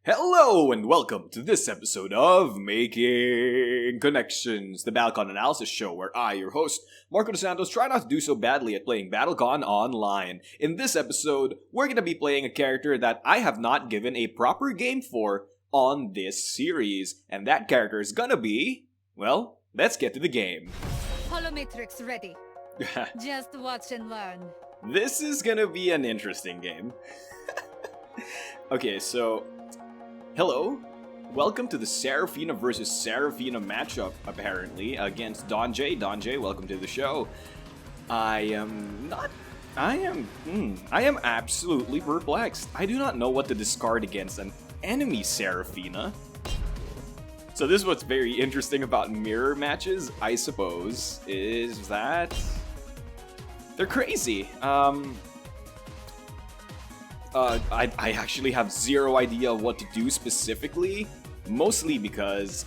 Hello and welcome to this episode of Making Connections, the BattleCON analysis show where I, your host, Marco Dos Santos, try not to do so badly at playing BattleCON online. In this episode, we're going to be playing a character that I have not given a proper game for on this series, and that character is gonna be, well, let's get to the game. Holomatrix ready. Just watch and learn. This is gonna be an interesting game. Okay, so hello, welcome to the Sarafina versus Serafina matchup, apparently, against Don J. Don J, welcome to the show. I am absolutely perplexed. I do not know what to discard against an enemy Serafina. So this is what's very interesting about mirror matches, I suppose, is that they're crazy. I actually have zero idea of what to do specifically, mostly because,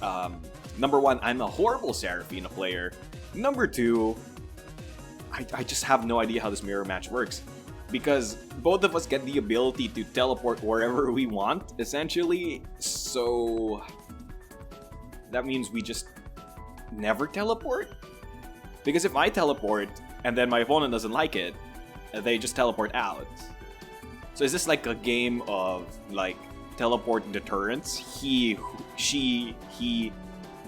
number one, I'm a horrible Sarafina player. Number two, I just have no idea how this mirror match works. Because both of us get the ability to teleport wherever we want, essentially, so that means we just never teleport? Because if I teleport, and then my opponent doesn't like it, they just teleport out. So is this like a game of, like, teleport deterrence? He,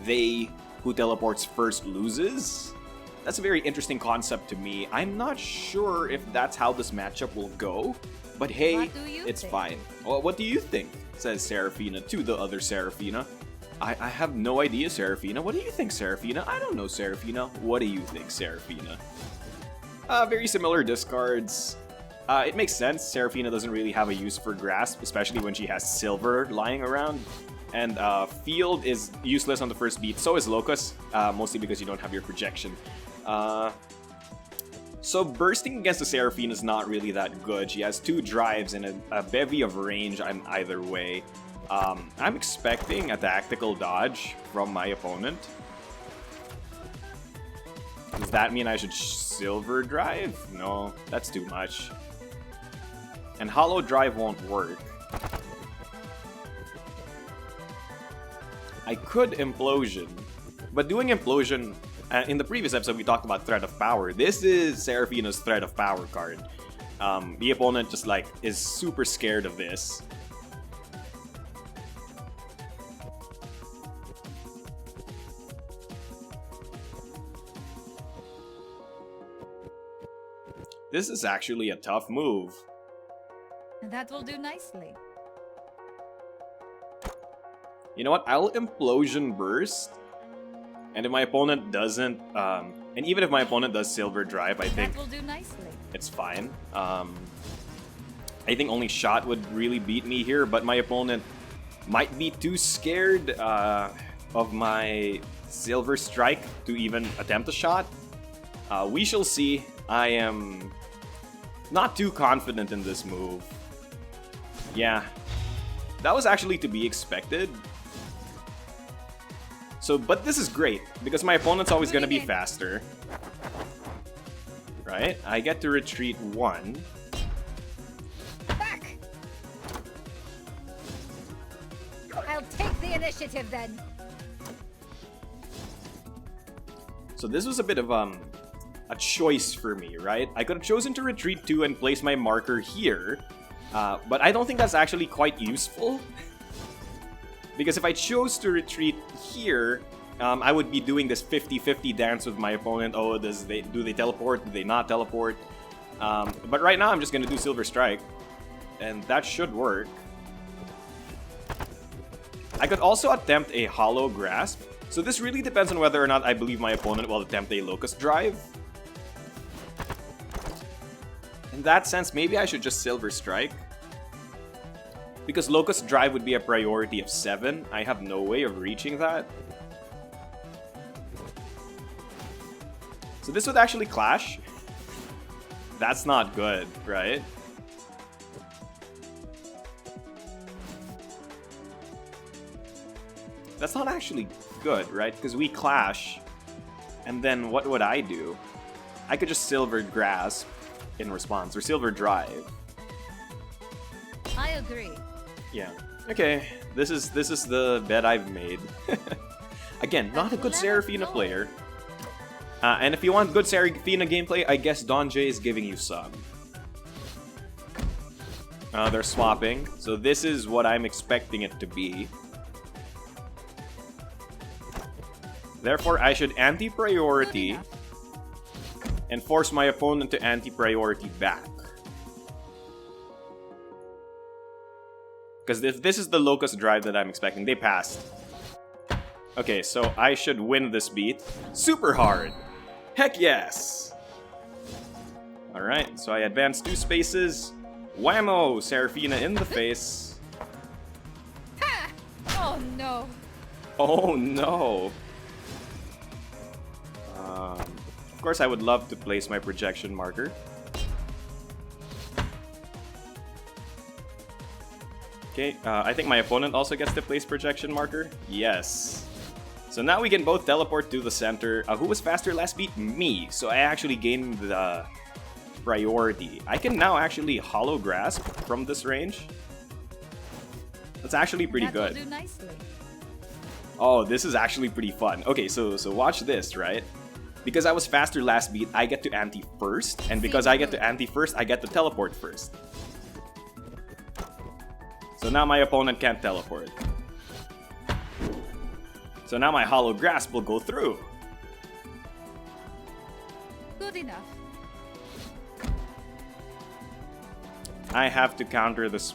they who teleports first loses? That's a very interesting concept to me. I'm not sure if that's how this matchup will go, but hey, it's fine. Well, what do you think? Says Serafina to the other Serafina. I have no idea, Serafina. What do you think, Serafina? I don't know, Serafina. What do you think, Serafina? Very similar discards. It makes sense. Serafina doesn't really have a use for Grasp, especially when she has Silver lying around. And Field is useless on the first beat. So is Locust, mostly because you don't have your projection. So bursting against the Serafina is not really that good. She has two drives and a bevy of range on either way. I'm expecting a tactical dodge from my opponent. Does that mean I should Silver Drive? No, that's too much. And Hollow Drive won't work. I could Implosion, but doing Implosion, in the previous episode we talked about Threat of Power. This is Serafina's Threat of Power card. The opponent just like is super scared of this. This is actually a tough move. That will do nicely. You know what? I'll Implosion Burst. And if my opponent doesn't, and even if my opponent does Silver Drive, I think that will do nicely. It's fine. I think only Shot would really beat me here, but my opponent might be too scared of my Silver Strike to even attempt a shot. We shall see. I am not too confident in this move. Yeah, that was actually to be expected. So, but this is great, because my opponent's always gonna be faster. Right? I get to retreat one. Back! I'll take the initiative then. So this was a bit of a choice for me, right? I could have chosen to retreat 2 and place my marker here, but I don't think that's actually quite useful. Because if I chose to retreat here, I would be doing this 50-50 dance with my opponent. Oh, do they teleport? Do they not teleport? But right now I'm just going to do Silver Strike, and that should work. I could also attempt a Hollow Grasp. So this really depends on whether or not I believe my opponent will attempt a Locust Drive. In that sense, maybe I should just Silver Strike. Because Locust Drive would be a priority of 7. I have no way of reaching that. So this would actually clash. That's not good, right? That's not actually good, right? Because we clash. And then what would I do? I could just Silver Grasp in response, or Silver Drive. I agree. Yeah. Okay, this is the bet I've made. Again, not a good Serafina player. And if you want good Serafina gameplay, I guess Donjay is giving you some. They're swapping, so this is what I'm expecting it to be. Therefore, I should anti-priority and force my opponent to anti-priority back. Because this is the Locust drive that I'm expecting. They passed. Okay, so I should win this beat. Super hard! Heck yes! Alright, so I advance 2 spaces. Whammo! Serafina in the face. Ha! Oh no. Oh no! Of course, I would love to place my projection marker. Okay, I think my opponent also gets to place projection marker. Yes. So now we can both teleport to the center. Who was faster last beat? Me. So I actually gained the priority. I can now actually hollow grasp from this range. That's actually pretty good. Do nicely. Oh, this is actually pretty fun. Okay, so watch this, right? Because I was faster last beat, I get to anti first, and because I get to anti first, I get to teleport first. So now my opponent can't teleport. So now my hollow grasp will go through. Good enough. I have to counter this.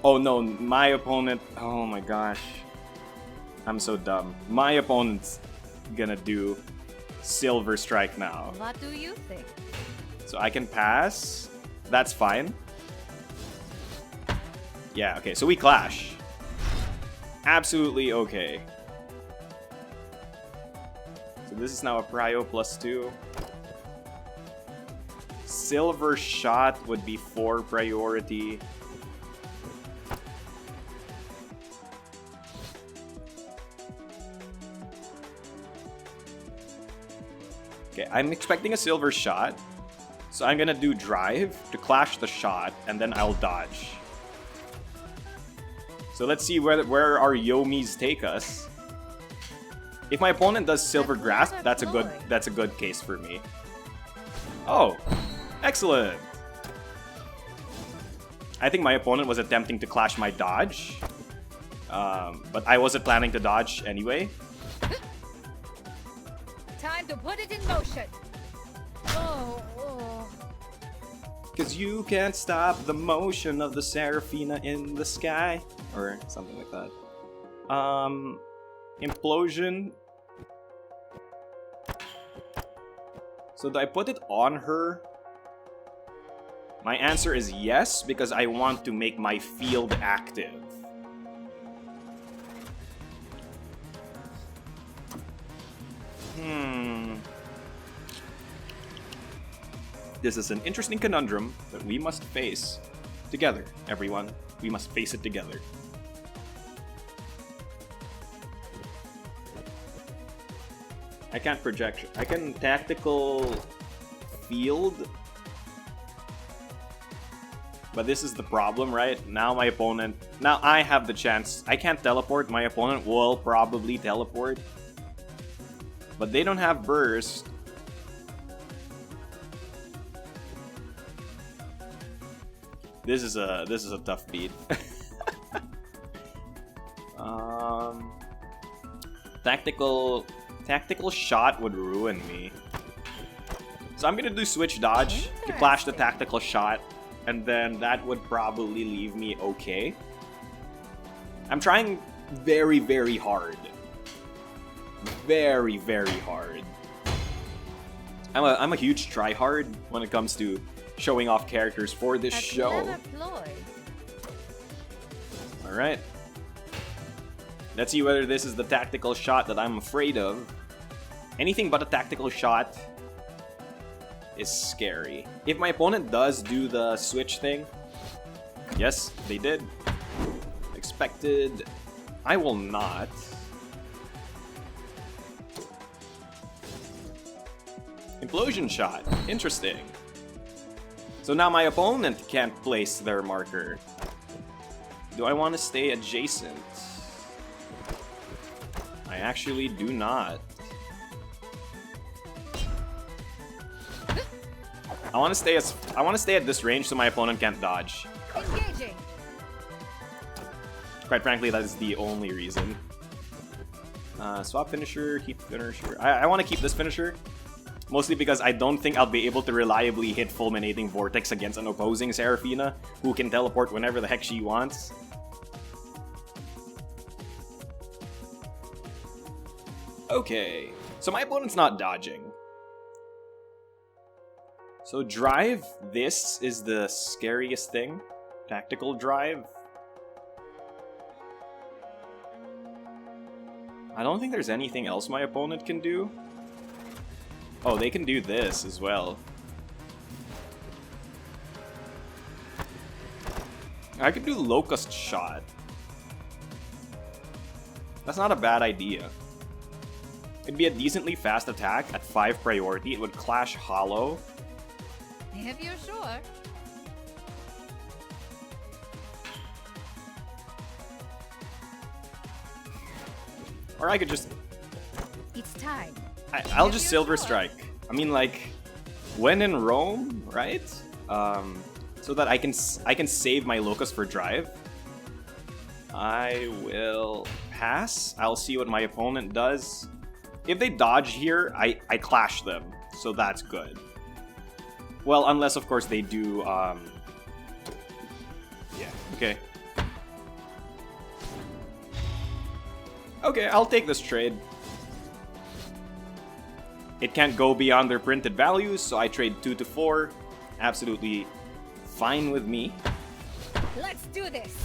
Oh no, my opponent. Oh my gosh. I'm so dumb. My opponent's gonna do Silver Strike now. What do you think? So I can pass. That's fine. Yeah, okay, so we clash. Absolutely okay. So this is now a prio +2. Silver Shot would be 4 priority. Okay, I'm expecting a Silver Shot. So I'm gonna do Drive to clash the shot, and then I'll dodge. So let's see where our Yomis take us. If my opponent does Silver Grasp, that's a good case for me. Oh, excellent. I think my opponent was attempting to clash my dodge, but I wasn't planning to dodge anyway. Time to put it in motion. Oh. Cause you can't stop the motion of the Serafina in the sky. Or something like that. Implosion. So do I put it on her? My answer is yes, because I want to make my field active. This is an interesting conundrum that we must face together, everyone. We must face it together. I can't project. I can tactical field. But this is the problem, right? Now my opponent... Now I have the chance. I can't teleport. My opponent will probably teleport. But they don't have burst. This is a tough beat. Tactical shot would ruin me. So I'm gonna do switch dodge to clash the tactical shot, and then that would probably leave me okay. I'm trying very, very hard. Very, very hard. I'm a huge tryhard when it comes to showing off characters for this show. Alright. Let's see whether this is the tactical shot that I'm afraid of. Anything but a tactical shot is scary. If my opponent does do the switch thing, yes, they did. Expected. I will not. Implosion shot. Interesting. So now my opponent can't place their marker. Do I want to stay adjacent? I actually do not. I want to stay at this range so my opponent can't dodge. Engaging. Quite frankly, that is the only reason. Swap finisher, keep finisher. I want to keep this finisher. Mostly because I don't think I'll be able to reliably hit Fulminating Vortex against an opposing Serafina who can teleport whenever the heck she wants. Okay, so my opponent's not dodging. So drive, this is the scariest thing. Tactical drive. I don't think there's anything else my opponent can do. Oh, they can do this as well. I could do Locust Shot. That's not a bad idea. It'd be a decently fast attack at 5 priority. It would clash hollow. If you're sure. Or I could just... It's time. I'll just Silver Strike. I mean, like, when in Rome, right? So that I can save my Locust for drive. I will pass. I'll see what my opponent does. If they dodge here, I clash them, so that's good. Well, unless, of course, they do, yeah, okay. Okay, I'll take this trade. It can't go beyond their printed values, so I trade 2 to 4. Absolutely fine with me. Let's do this.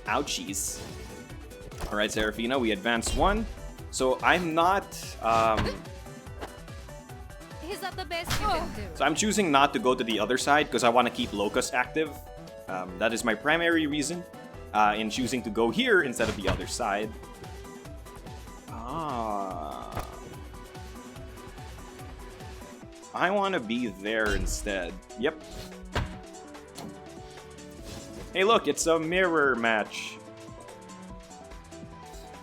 Ouchies. Alright, Serafina, we advance 1. So I'm not, Is that the best you can do? So I'm choosing not to go to the other side because I want to keep Locust active. That is my primary reason in choosing to go here instead of the other side. I want to be there instead. Yep. Hey, look, it's a mirror match.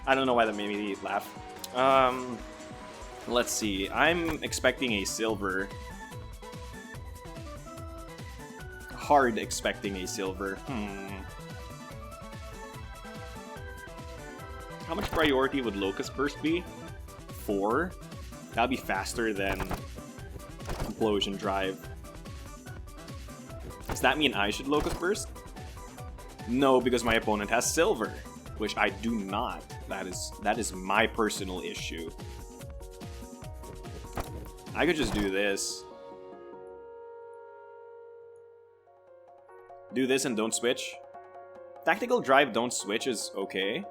I don't know why that made me laugh. Let's see. I'm expecting a silver. Hard expecting a silver. How much priority would Locust Burst be? 4? That'll be faster than Implosion Drive. Does that mean I should Locust Burst? No, because my opponent has silver, which I do not. That is my personal issue. I could just do this. Do this and don't switch. Tactical Drive, don't switch is okay.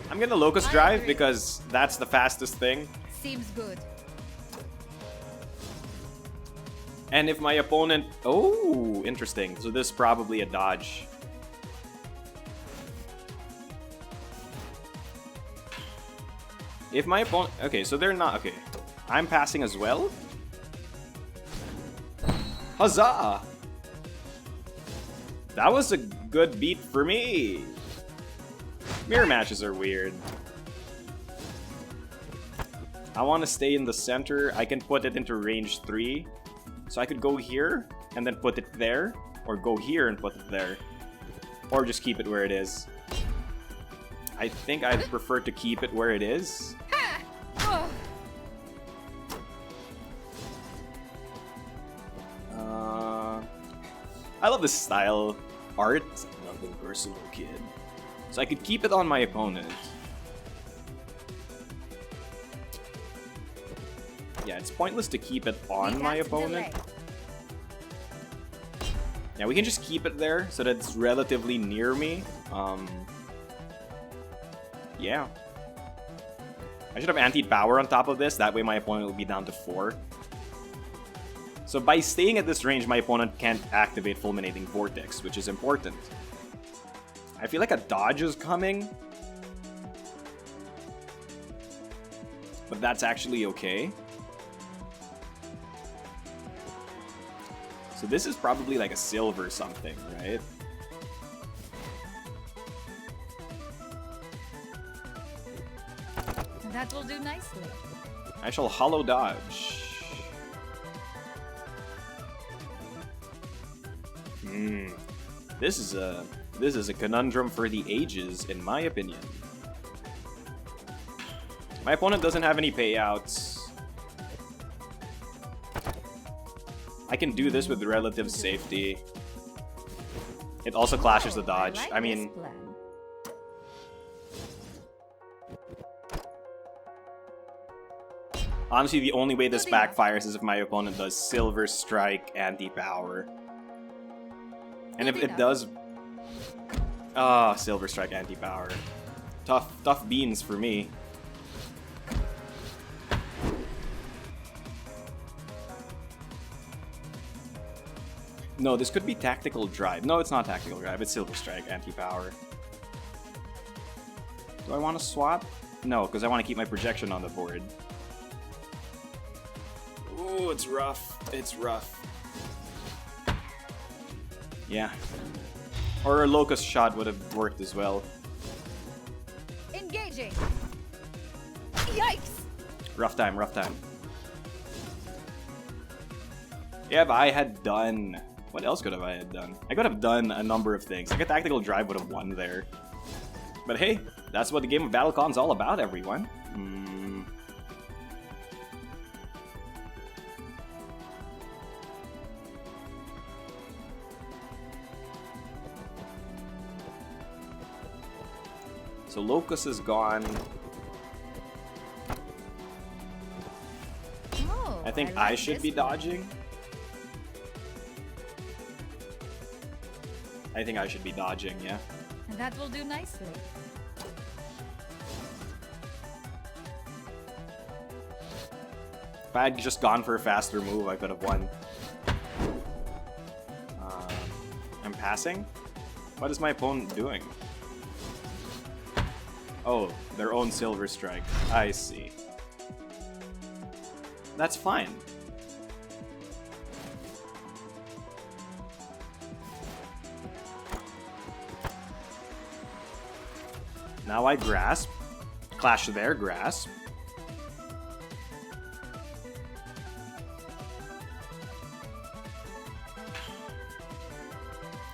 I'm gonna Locust Drive because that's the fastest thing. Seems good. And if my opponent... Oh, interesting. So this is probably a dodge. If my opponent... Okay, so they're not... Okay. I'm passing as well? Huzzah! That was a good beat for me. Mirror matches are weird. I want to stay in the center. I can put it into range 3. So I could go here and then put it there. Or go here and put it there. Or just keep it where it is. I think I'd prefer to keep it where it is. I love this style. Art. Nothing personal, kid. So I could keep it on my opponent. Yeah, it's pointless to keep it on my opponent. Yeah, we can just keep it there so that it's relatively near me. Yeah. I should have antied power on top of this. That way my opponent will be down to 4. So by staying at this range, my opponent can't activate Fulminating Vortex, which is important. I feel like a dodge is coming. But that's actually okay. So this is probably like a silver something, right? That will do nicely. I shall hollow dodge. This is a conundrum for the ages, in my opinion. My opponent doesn't have any payouts. I can do this with relative safety. It also clashes the dodge. I mean, honestly, the only way this backfires is if my opponent does Silver Strike anti-power. And if it does... Ah, Silver Strike anti-power. Tough beans for me. No, this could be Tactical Drive. No, it's not Tactical Drive. It's Silver Strike anti-power. Do I want to swap? No, because I want to keep my projection on the board. Ooh, it's rough. It's rough. Yeah. Or a Locust Shot would have worked as well. Engaging. Yikes. Rough time, rough time. Yeah, but I had done... What else could I have done? I could have done a number of things. Like a Tactical Drive would have won there. But hey, that's what the game of BattleCON is all about, everyone. So Locust is gone. Oh, I think like I should be dodging. I think I should be dodging, yeah. That will do nicely. If I had just gone for a faster move, I could have won. I'm passing? What is my opponent doing? Oh, their own Silver Strike. I see. That's fine. Now I grasp. Clash their grasp.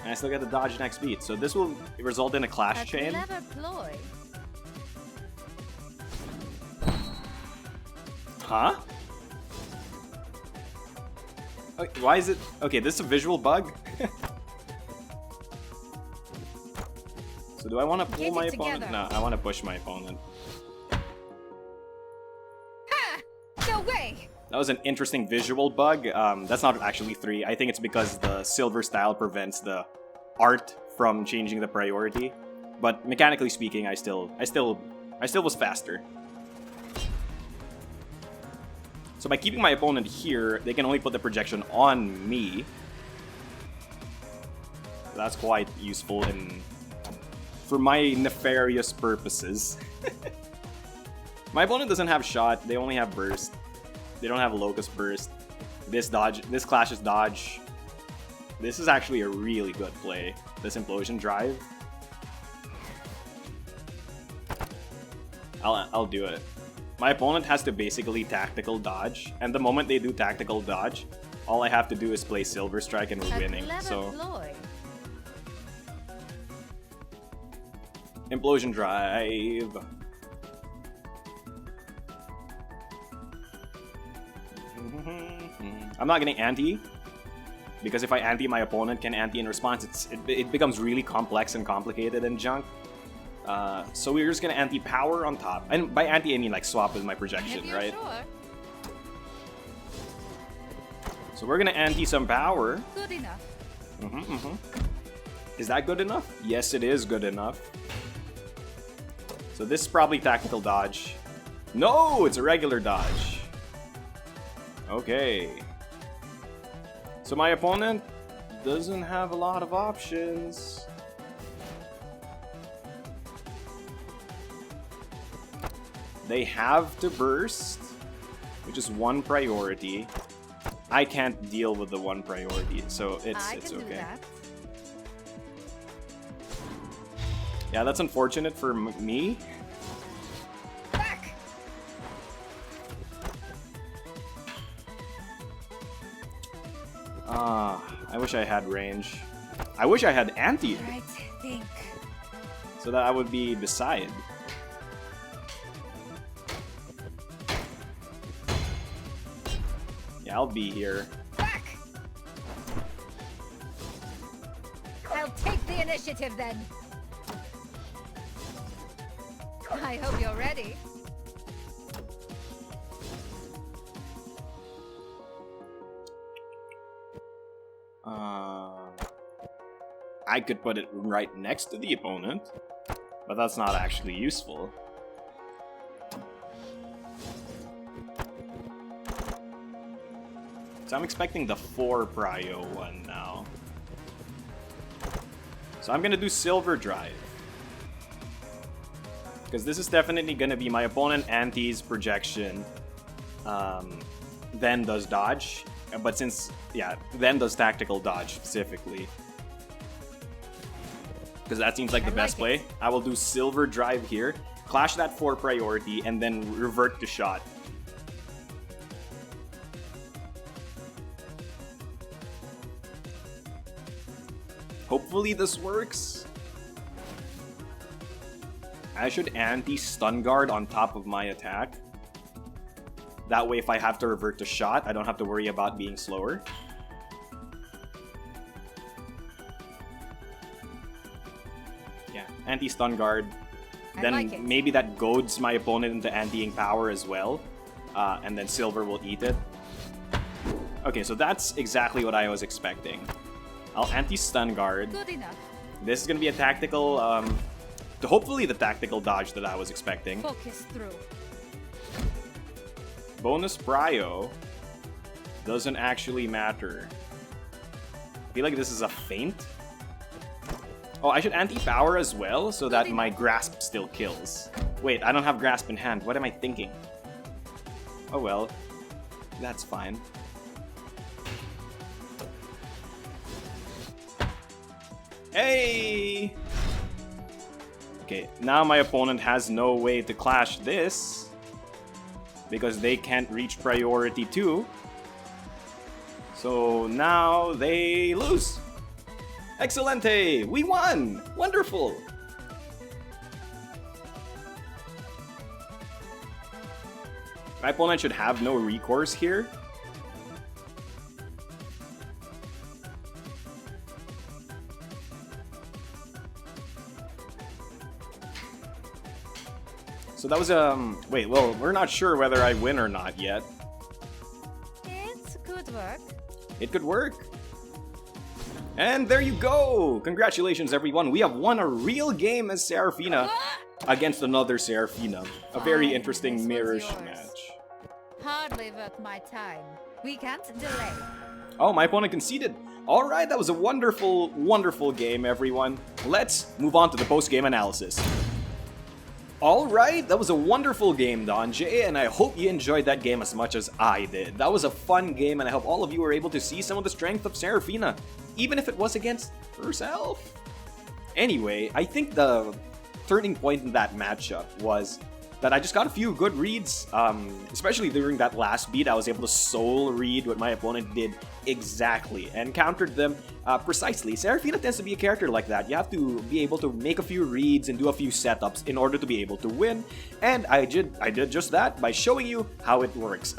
And I still get the dodge next beat. So this will result in a clash chain. Clever ploy. Huh? Okay, why is it... Okay, this is a visual bug? So do I want to pull my opponent? No, I want to push my opponent. Ha! No way! That was an interesting visual bug. That's not actually 3. I think it's because the silver style prevents the art from changing the priority. But mechanically speaking, I still was faster. So by keeping my opponent here, they can only put the projection on me. That's quite useful for my nefarious purposes. My opponent doesn't have shot, they only have burst. They don't have a locust burst. This clashes dodge. This is actually a really good play. This implosion drive. I'll do it. My opponent has to basically tactical dodge, and the moment they do tactical dodge, all I have to do is play Silver Strike and we're winning. So implosion drive. I'm not getting anti, because if I anti, my opponent can anti in response. It becomes really complex and complicated and junk. So we're just gonna anti-power on top. And by anti, I mean like swap with my projection, right? Sure. So we're gonna anti some power. Good enough. Is that good enough? Yes, it is good enough. So this is probably tactical dodge. No, it's a regular dodge. Okay. So my opponent doesn't have a lot of options. They have to burst, which is one priority. I can't deal with the one priority, so it's okay. Yeah, that's unfortunate for me. Back. I wish I had range. I wish I had anti, Right, think. so that I would be beside. Yeah, I'll be here. Back. I'll take the initiative then. I hope you're ready. I could put it right next to the opponent, but that's not actually useful. So I'm expecting the 4 prio one now. So I'm gonna do Silver Drive. Because this is definitely gonna be my opponent anti's projection. Then does dodge. But since, yeah, then does tactical dodge specifically. Because that seems like the best play. I will do Silver Drive here, clash that 4 priority, and then revert to shot. Hopefully this works. I should anti-stun guard on top of my attack. That way if I have to revert to shot, I don't have to worry about being slower. Yeah, anti-stun guard. Then maybe that goads my opponent into anti-ing power as well. And then Silver will eat it. Okay, so that's exactly what I was expecting. I'll anti-stun guard. Good enough. This is gonna be a tactical, hopefully the tactical dodge that I was expecting. Focus through. Bonus prio doesn't actually matter. I feel like this is a feint. Oh, I should anti-power as well so that my grasp still kills. Wait, I don't have grasp in hand. What am I thinking? Oh well, that's fine. Hey! Okay, now my opponent has no way to clash this because they can't reach priority 2. So now they lose. Excelente! We won! Wonderful! My opponent should have no recourse here. So that was, wait, well, we're not sure whether I win or not yet. It could work. It could work. And there you go! Congratulations, everyone. We have won a real game as Serafina against another Serafina. A very interesting mirrorish match. Hardly worth my time. We can't delay. Oh, my opponent conceded. Alright, that was a wonderful, wonderful game, everyone. Let's move on to the post-game analysis. Alright, that was a wonderful game, Don J, and I hope you enjoyed that game as much as I did. That was a fun game, and I hope all of you were able to see some of the strength of Serafina, even if it was against herself. Anyway, I think the turning point in that matchup was that I just got a few good reads, especially during that last beat. I was able to soul read what my opponent did exactly and countered them precisely. Serafina tends to be a character like that. You have to be able to make a few reads and do a few setups in order to be able to win, and I did just that by showing you how it works.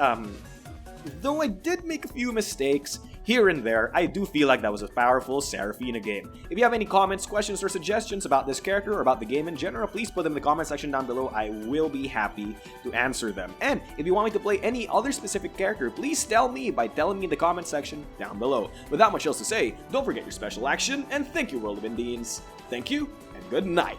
Though I did make a few mistakes here and there, I do feel like that was a powerful Sarafina game. If you have any comments, questions, or suggestions about this character or about the game in general, please put them in the comment section down below. I will be happy to answer them. And if you want me to play any other specific character, please tell me by telling me in the comment section down below. Without much else to say, don't forget your special action, and thank you, World of Indians. Thank you, and good night.